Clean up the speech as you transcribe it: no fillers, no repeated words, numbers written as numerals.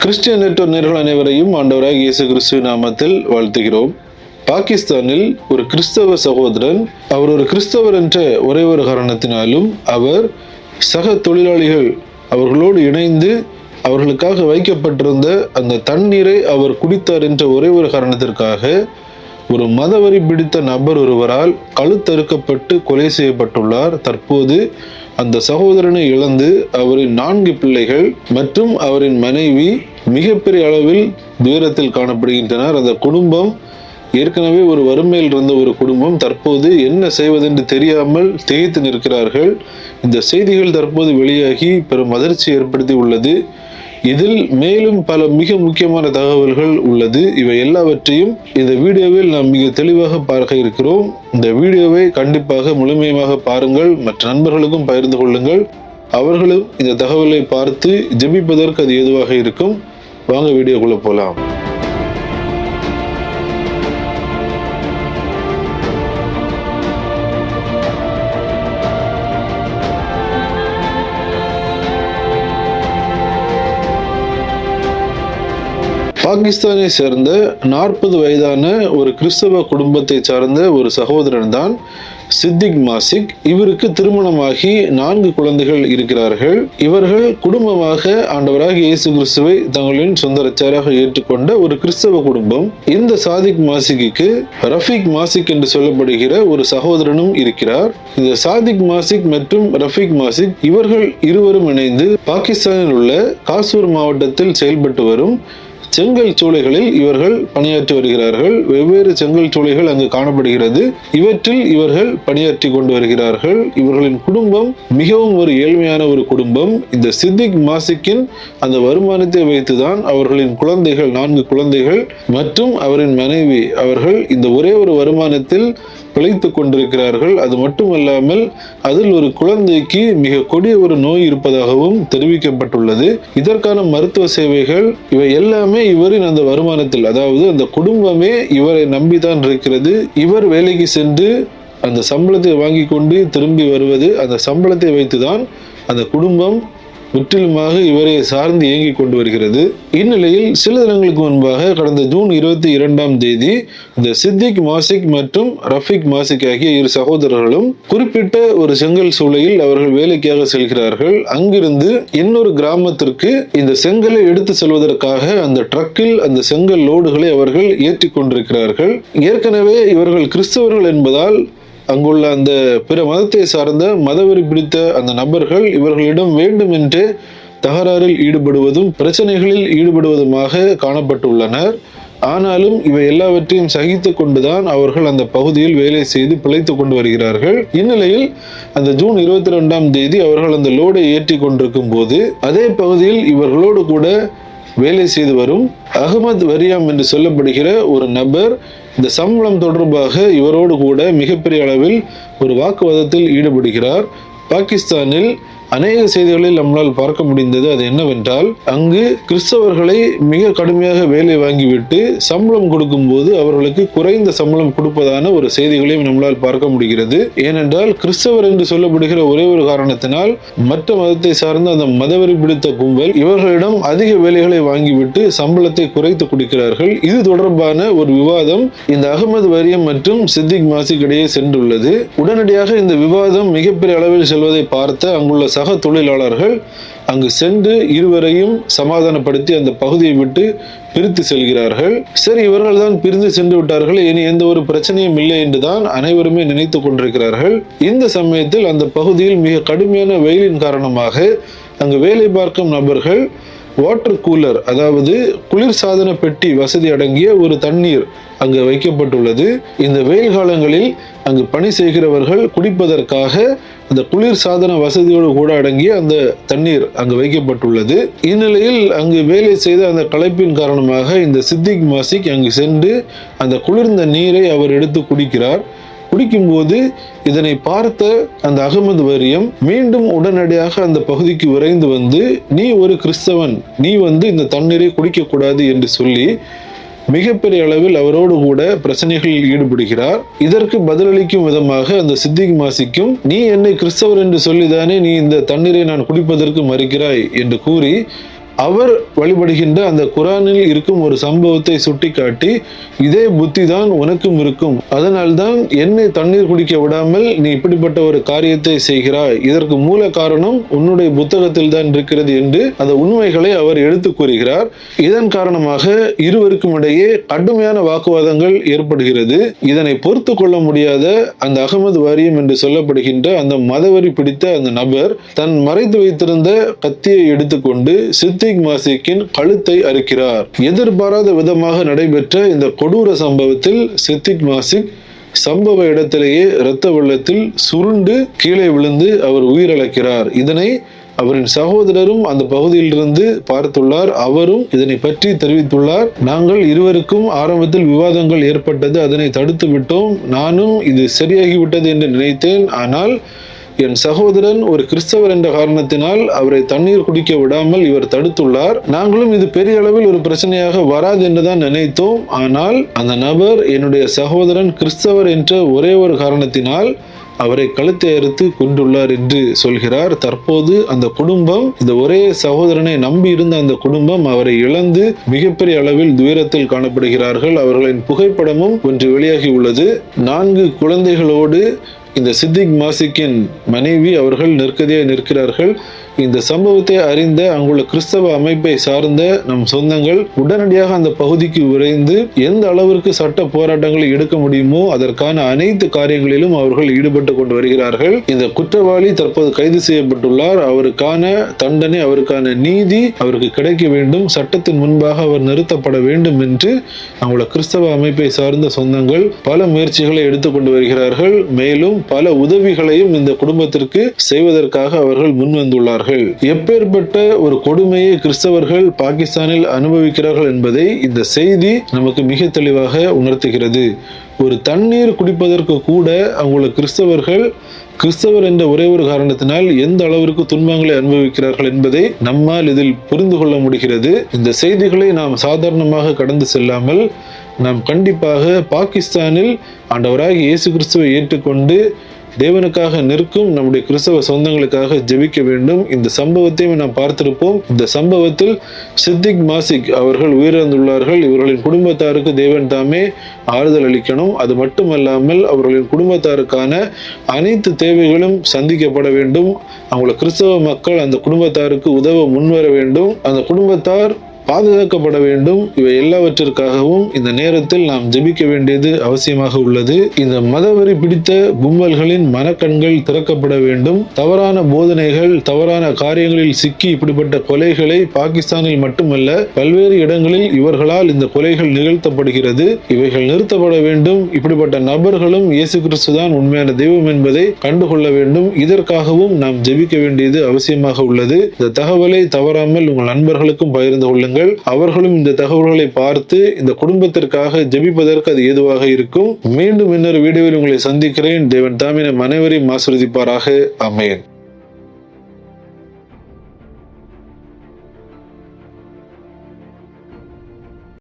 Christian network நேயர்கள் அனைவரையும் ஆண்டவராக இயேசு கிறிஸ்து நாமத்தில் வாழ்த்துகிறோம். பாகிஸ்தானில் ஒரு கிறிஸ்தவ சகோதரன், அவர் ஒரு கிறிஸ்தவர் என்ற ஒரே ஒரு காரணத்தினாலும் அவர் சக தொழிலாளிகள் அவர்களோடு இணைந்து அவர்களுக்காக வைக்கப்பட்டிருந்த அந்த தண்ணீரை அவர் குடித்தார் என்ற ஒரே ஒரு காரணத்திற்காக ஒரு மதவெறி பிடித்த நபர் ஒருவரால் கழுத்தறுக்கப்பட்டு கொலை செய்யப்பட்டுள்ளார். தற்போது அந்த சகோதரனை இழந்து அவரின் 4 பிள்ளைகள் மற்றும் அவரின் மனைவி மிகப்பெரிய அளவில் துயரத்தில் காணப்படுகின்றனர். அந்த குடும்பம் ஏற்கனவே ஒரு வறுமையில் இருந்த ஒரு குடும்பம் தற்போது என்ன செய்வதென்று தெரியாமல் திகைத்து நிற்கிறார்கள். இந்த செய்திகள் தற்போது வெளியாகி பெரும் அதிர்ச்சி ஏற்படுத்தி உள்ளது. இதில் மேலும் பல மிக முக்கியமான தகவல்கள் உள்ளது. இவை எல்லாவற்றையும் இந்த வீடியோவில் நாம் மிக தெளிவாக பார்க்க இருக்கிறோம். இந்த வீடியோவை கண்டிப்பாக முழுமையாக பாருங்கள், மற்ற நண்பர்களுக்கும் பகிர்ந்து கொள்ளுங்கள். அவர்களும் இந்த தகவலை பார்த்து ஜெபிப்பதற்கு அது ஏதுவாக இருக்கும். வாங்க வீடியோக்குள்ள போலாம். பாகிஸ்தானை சேர்ந்த 40 வயதான ஒரு கிறிஸ்தவ குடும்பத்தை சார்ந்த ஒரு சகோதரன் தான் சித்திக் மாசிக். இவருக்கு திருமணமாகி 4 குழந்தைகள் இருக்கிறார்கள். இவர்கள் குடும்பமாக ஆண்டவராக இயேசு கிறிஸ்துவை தங்களின் சொந்த ரட்சகராக ஏற்றுக்கொண்ட ஒரு கிறிஸ்தவ குடும்பம். இந்த சாதிக் மாசிக்கு ரஃபீக் மாசிக் என்று சொல்லப்படுகிற ஒரு சகோதரனும் இருக்கிறார். இந்த சாதிக் மாசிக் மற்றும் ரஃபீக் மாசிக் இவர்கள் இருவரும் இணைந்து பாகிஸ்தானில் உள்ள காசூர் மாவட்டத்தில் செயல்பட்டு வரும் செங்கல் சூளைகளில் இவர்கள் பணியாற்றி வருகிறார்கள். வெவ்வேறு செங்கல் சூளைகள் அங்கு காணப்படுகிறது. இவற்றில் இவர்கள் பணியாற்றி கொண்டு வருகிறார்கள். இவர்களின் குடும்பம் மிகவும் ஒரு ஏழ்மையான ஒரு குடும்பம். இந்த சித்திக் மாசிக்கின் அந்த வருமானத்தை வைத்துதான் அவர்களின் குழந்தைகள் 4 குழந்தைகள் மற்றும் அவரின் மனைவி அவர்கள் இந்த ஒரே ஒரு வருமானத்தில் பிழைத்துக் கொண்டிருக்கிறார்கள். அது மட்டுமல்லாமல் அதில் ஒரு குழந்தைக்கு மிக கொடிய ஒரு நோய் இருப்பதாகவும் தெரிவிக்கப்பட்டுள்ளது. இதற்கான மருத்துவ சேவைகள் இவை எல்லாமே இவரின் அந்த வருமானத்தில், அதாவது அந்த குடும்பமே இவரை நம்பிதான் இருக்கிறது. இவர் வேலைக்கு சென்று அந்த சம்பளத்தை வாங்கி கொண்டு திரும்பி வருவது, அந்த சம்பளத்தை வைத்துதான் அந்த குடும்பம் முற்றிலுமாக இவரை சார்ந்து இயங்கிக் கொண்டு வருகிறது. இந்நிலையில் சில தினங்களுக்கு முன்பாக கடந்த ஜூன் 22ஆம் தேதி இந்த சித்திக் மாசிக் மற்றும் ரஃபீக் மாசிக் ஆகிய 2 சகோதரர்களும் குறிப்பிட்ட ஒரு செங்கல் சூளையில் அவர்கள் வேலைக்காக செல்கிறார்கள். அங்கிருந்து இன்னொரு கிராமத்திற்கு இந்த செங்கலை எடுத்து செல்வதற்காக அந்த ட்ரக்கில் அந்த செங்கல் லோடுகளை அவர்கள் ஏற்றி கொண்டிருக்கிறார்கள். ஏற்கனவே இவர்கள் கிறிஸ்தவர்கள் என்பதால் அங்குள்ள அந்த பிற மதத்தை சார்ந்த மதவெறி பிடித்த அந்த நபர்கள் இவர்களிடம் வேண்டும் என்று தகராறில் ஈடுபடுவதும் பிரச்சனைகளில் ஈடுபடுவதுமாக காணப்பட்டுள்ளனர். ஆனாலும் இவை எல்லாவற்றையும் சகித்து கொண்டுதான் அவர்கள் அந்த பகுதியில் வேலை செய்து பிழைத்துக் கொண்டு வருகிறார்கள். இந்நிலையில் அந்த ஜூன் 22ஆம் தேதி அவர்கள் அந்த லோடை ஏற்றி கொண்டிருக்கும் போது அதே பகுதியில் இவர்களோடு கூட வேலை செய்து வரும் அகமது வரியாம் என்று சொல்லப்படுகிற ஒரு நபர் இந்த சம்பளம் தொடர்பாக இவரோடு கூட மிகப்பெரிய அளவில் ஒரு வாக்குவாதத்தில் ஈடுபடுகிறார். பாகிஸ்தானில் அநேக செய்திகளில் நம்மளால் பார்க்க முடிந்தது. அது என்னவென்றால், அங்கு கிறிஸ்தவர்களை மிக கடுமையாக வேலை வாங்கிவிட்டு சம்பளம் கொடுக்கும் போது அவர்களுக்கு குறைந்த சம்பளம் கொடுப்பதான ஒரு செய்திகளையும் நம்மளால் பார்க்க முடிகிறது. ஏனென்றால் கிறிஸ்தவர் என்று சொல்லப்படுகிற ஒரே ஒரு காரணத்தினால் மற்ற மதத்தை சார்ந்த அந்த மதவெறி பிடித்த கும்பல் இவர்களிடம் அதிக வேலைகளை வாங்கிவிட்டு சம்பளத்தை குறைத்து கொடுக்கிறார்கள். இது தொடர்பான ஒரு விவாதம் இந்த அகமது வரியம் மற்றும் சித்திக் மாசிக் இடையே சென்றுள்ளது. உடனடியாக இந்த விவாதம் மிகப்பெரிய அளவில் செல்வதை பார்த்த அங்குள்ள சக தொழிலாளர்கள் அங்கு சென்று இருவரையும் சமாதானப்படுத்தி அந்த பகுதியை விட்டு பிரித்து செல்கிறார்கள். சரி, இவர்கள் தான் பிரிந்து சென்று விட்டார்கள், இனி எந்த ஒரு பிரச்சனையும் இல்லை என்றுதான் அனைவருமே நினைத்து கொண்டிருக்கிறார்கள். இந்த சமயத்தில் அந்த பகுதியில் மிக கடுமையான வெயிலின் காரணமாக அங்கு வேலை பார்க்கும் நபர்கள் வாட்டர் கூலர், அதாவது குளிர்சாதன பெட்டி வசதி அடங்கிய ஒரு தண்ணீர் அங்கு வைக்கப்பட்டுள்ளது. இந்த வெயில் காலங்களில் அங்கு பணி செய்கிறவர்கள் குடிப்பதற்காக அந்த குளிர் சாதன வசதியோடு கூட அடங்கிய அந்த தண்ணீர் அங்கு வைக்கப்பட்டுள்ளது. இந்நிலையில் அங்கு வேலை செய்த அந்த களைப்பின் காரணமாக இந்த சித்திக் மாசிக் அங்கு சென்று அந்த குளிர்ந்த நீரை அவர் எடுத்து குடிக்கிறார். குடிக்கும்போது இதனை பார்த்த அந்த அகமது வரியம் மீண்டும் உடனடியாக அந்த பகுதிக்கு விரைந்து வந்து, நீ ஒரு கிறிஸ்தவன், நீ இந்த தண்ணீரை குடிக்க கூடாது என்று சொல்லி மிகப்பெரிய அளவில் அவரோடு கூட பிரச்சனைகளில் ஈடுபடுகிறார். இதற்கு பதிலளிக்கும் விதமாக அந்த சித்திக் மாசிக்கும், நீ என்னை கிறிஸ்தவர் என்று சொல்லிதானே நீ இந்த தண்ணீரை நான் குடிப்பதற்கு மறுக்கிறாய் என்று கூறி அவர் வழிபடுகின்ற அந்த குரானில் இருக்கும் ஒரு சம்பவத்தை சுட்டிக்காட்டி, இதே புத்தி தான் உனக்கும் இருக்கும், அதனால்தான் என்னை தண்ணீர் குடிக்க விடாமல் நீ இப்படிப்பட்ட ஒரு காரியத்தை செய்கிறாய், இதற்கு மூல காரணம் உன்னுடைய புத்தகத்தில் தான் இருக்கிறது என்று அந்த உண்மைகளை அவர் எடுத்து கூறுகிறார். இதன் காரணமாக இருவருக்கும் இடையே கடுமையான வாக்குவாதங்கள் ஏற்படுகிறது. இதனை பொறுத்து கொள்ள முடியாத அந்த அகமது வாரியம் என்று சொல்லப்படுகின்ற அந்த மதவெறி பிடித்த அந்த நபர் தன் மறைத்து வைத்திருந்த கத்தியை எடுத்துக்கொண்டு சித்திக் மாசிக்கின் கழுத்தை அறுக்கிறார். எதிர்பாராத விதமாக நடைபெற்ற இந்த கொடூர சம்பவத்தில் சித்திக் மாசிக் சம்பவ இடத்திலேயே இரத்த வெள்ளத்தில் சுருண்டு கீழே விழுந்து அவர் உயிரிழக்கிறார். இதனை அவரின் சகோதரரும் அந்த பகுதியிலிருந்து பார்த்துள்ளார். அவரும் இதனை பற்றி தெரிவித்துள்ளார். நாங்கள் இருவருக்கும் ஆரம்பத்தில் விவாதங்கள் ஏற்பட்டது, அதனை தடுத்து விட்டோம். நானும் இது சரியாகிவிட்டது என்று நினைத்தேன். ஆனால் என் சகோதரன் ஒரு கிறிஸ்தவர் என்ற காரணத்தினால் அவரை தண்ணீர் குடிக்க விடாமல் இவர் தடுத்துள்ளார். நாங்களும் இது பெரிய அளவில் ஒரு பிரச்சனையாக வராது என்றுதான் நினைத்தோம். ஆனால் அந்த நபர் என்னுடைய சகோதரன் கிறிஸ்தவர் என்ற ஒரே ஒரு காரணத்தினால் அவரை கழுத்தை அறுத்து கொண்டுள்ளார் என்று சொல்கிறார். தற்போது அந்த குடும்பம், இந்த ஒரே சகோதரனை நம்பி இருந்த அந்த குடும்பம் அவரை இழந்து மிகப்பெரிய அளவில் துயரத்தில் காணப்படுகிறார்கள். அவர்களின் புகைப்படமும் ஒன்று வெளியாகி உள்ளது. 4 குழந்தைகளோடு இந்த சித்திக் மாசிக்கின் மனைவி அவர்கள் நெருக்கடியாக நிற்கிறார்கள். இந்த சம்பவத்தை அறிந்த அங்குள்ள கிறிஸ்தவ அமைப்பை சார்ந்த நம் சொந்தங்கள் உடனடியாக அந்த பகுதிக்கு விரைந்து எந்த அளவிற்கு சட்ட போராட்டங்களை எடுக்க முடியுமோ அதற்கான அனைத்து காரியங்களிலும் அவர்கள் ஈடுபட்டு கொண்டு வருகிறார்கள். இந்த குற்றவாளி தற்போது கைது செய்யப்பட்டுள்ளார். அவருக்கான தண்டனை, அவருக்கான நீதி அவருக்கு கிடைக்க வேண்டும், சட்டத்தின் முன்பாக அவர் நிறுத்தப்பட வேண்டும் என்று அங்குள்ள கிறிஸ்தவ அமைப்பை சார்ந்த சொந்தங்கள் பல முயற்சிகளை எடுத்துக்கொண்டு வருகிறார்கள். மேலும் பல உதவிகளையும் இந்த குடும்பத்திற்கு செய்வதற்காக அவர்கள் முன்வந்துள்ளார்கள். எப்பேற்பட்ட ஒரு கொடுமையை கிறிஸ்தவர்கள் பாகிஸ்தானில் அனுபவிக்கிறார்கள் என்பதை இந்த செய்தி நமக்கு மிக தெளிவாக உணர்த்துகிறது. ஒரு தண்ணீர் குடிப்பதற்கு கூட அவங்கள கிறிஸ்தவர் என்ற ஒரே ஒரு காரணத்தினால் எந்த அளவிற்கு துன்பங்களை அனுபவிக்கிறார்கள் என்பதை நம்மால் இதில் புரிந்து கொள்ள முடிகிறது. இந்த செய்திகளை நாம் சாதாரணமாக கடந்து செல்லாமல் நாம் கண்டிப்பாக பாகிஸ்தானில் ஆண்டவராகிய இயேசு கிறிஸ்துவை ஏற்றுக்கொண்டு தேவனுக்காக நிற்கும் நம்முடைய கிறிஸ்தவ சொந்தங்களுக்காக ஜெபிக்க வேண்டும். இந்த சம்பவத்தையும் நாம் பார்த்திருப்போம். இந்த சம்பவத்தில் சித்திக் மாசிக் அவர்கள் உயிரிழந்துள்ளார்கள். இவர்களின் குடும்பத்தாருக்கு தேவன் தாமே ஆறுதல் அளிக்கணும். அது மட்டுமல்லாமல் அவர்களின் குடும்பத்தாருக்கான அனைத்து தேவைகளும் சந்திக்கப்பட வேண்டும். அவங்கள கிறிஸ்தவ மக்கள் அந்த குடும்பத்தாருக்கு உதவ முன்வர வேண்டும். அந்த குடும்பத்தார் பாதுகாக்கப்பட வேண்டும். இவை எல்லாவற்றிற்காகவும் இந்த நேரத்தில் நாம் ஜெபிக்க வேண்டியது அவசியமாக உள்ளது. இந்த மதவெறி பிடித்த கும்பல்களின் மனக்கண்கள் திறக்கப்பட வேண்டும். தவறான போதனைகள், தவறான காரியங்களில் சிக்கி இப்படிப்பட்ட கொலைகளை பாகிஸ்தானில் மட்டுமல்ல பல்வேறு இடங்களில் இவர்களால் இந்த கொலைகள் நிகழ்த்தப்படுகிறது. இவைகள் நிறுத்தப்பட வேண்டும். இப்படிப்பட்ட நபர்களும் இயேசு கிறிஸ்து தான் உண்மையான தெய்வம் என்பதை கண்டுகொள்ள வேண்டும். இதற்காகவும் நாம் ஜெபிக்க வேண்டியது அவசியமாக உள்ளது. இந்த தகவலை தவறாமல் உங்கள் நண்பர்களுக்கும் பகிர்ந்து கொள்ளுங்கள். அவர்களும் இந்த தகவல்களை பார்த்து இந்த குடும்பத்திற்காக ஜெபிப்பதற்கு அது ஏதுவாக இருக்கும். மீண்டும் இன்னொரு வீடியோவில் உங்களை சந்திக்கிறேன். தேவன் தாமே நம் அனைவரையும் ஆசீர்வதிப்பாராக. ஆமென்.